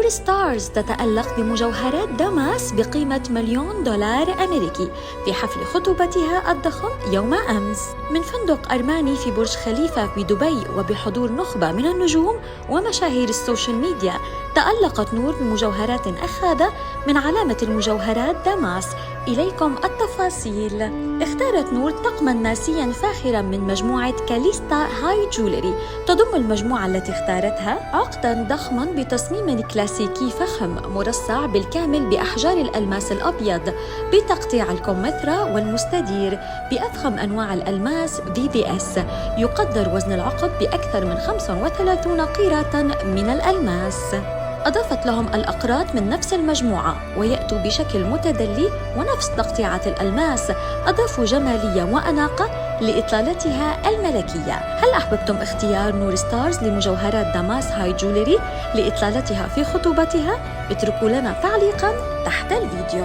نور ستارز تتألق بمجوهرات دماس بقيمة $1,000,000 أمريكي في حفل خطوبتها الضخم يوم أمس من فندق أرماني في برج خليفة بدبي، وبحضور نخبة من النجوم ومشاهير السوشيال ميديا. تألقت نور بمجوهرات أخاذة من علامة المجوهرات دماس. إليكم التفاصيل. اختارت نور طقماً ماسياً فاخراً من مجموعة كاليستا هاي جولري. تضم المجموعة التي اختارتها عقداً ضخماً بتصميم كلاسيكي فخم مرصع بالكامل بأحجار الألماس الأبيض بتقطيع الكمثرى والمستدير بأفخم أنواع الألماس VVS. يقدر وزن العقد بأكثر من 35 قيراطاً من الألماس. أضافت لهم الأقراط من نفس المجموعة ويأتوا بشكل متدلي ونفس تقطيعة الألماس. أضافوا جمالية وأناقة لإطلالتها الملكية. هل أحببتم اختيار نور ستارز لمجوهرات دماس هاي جولري لإطلالتها في خطوبتها؟ اتركوا لنا تعليقاً تحت الفيديو.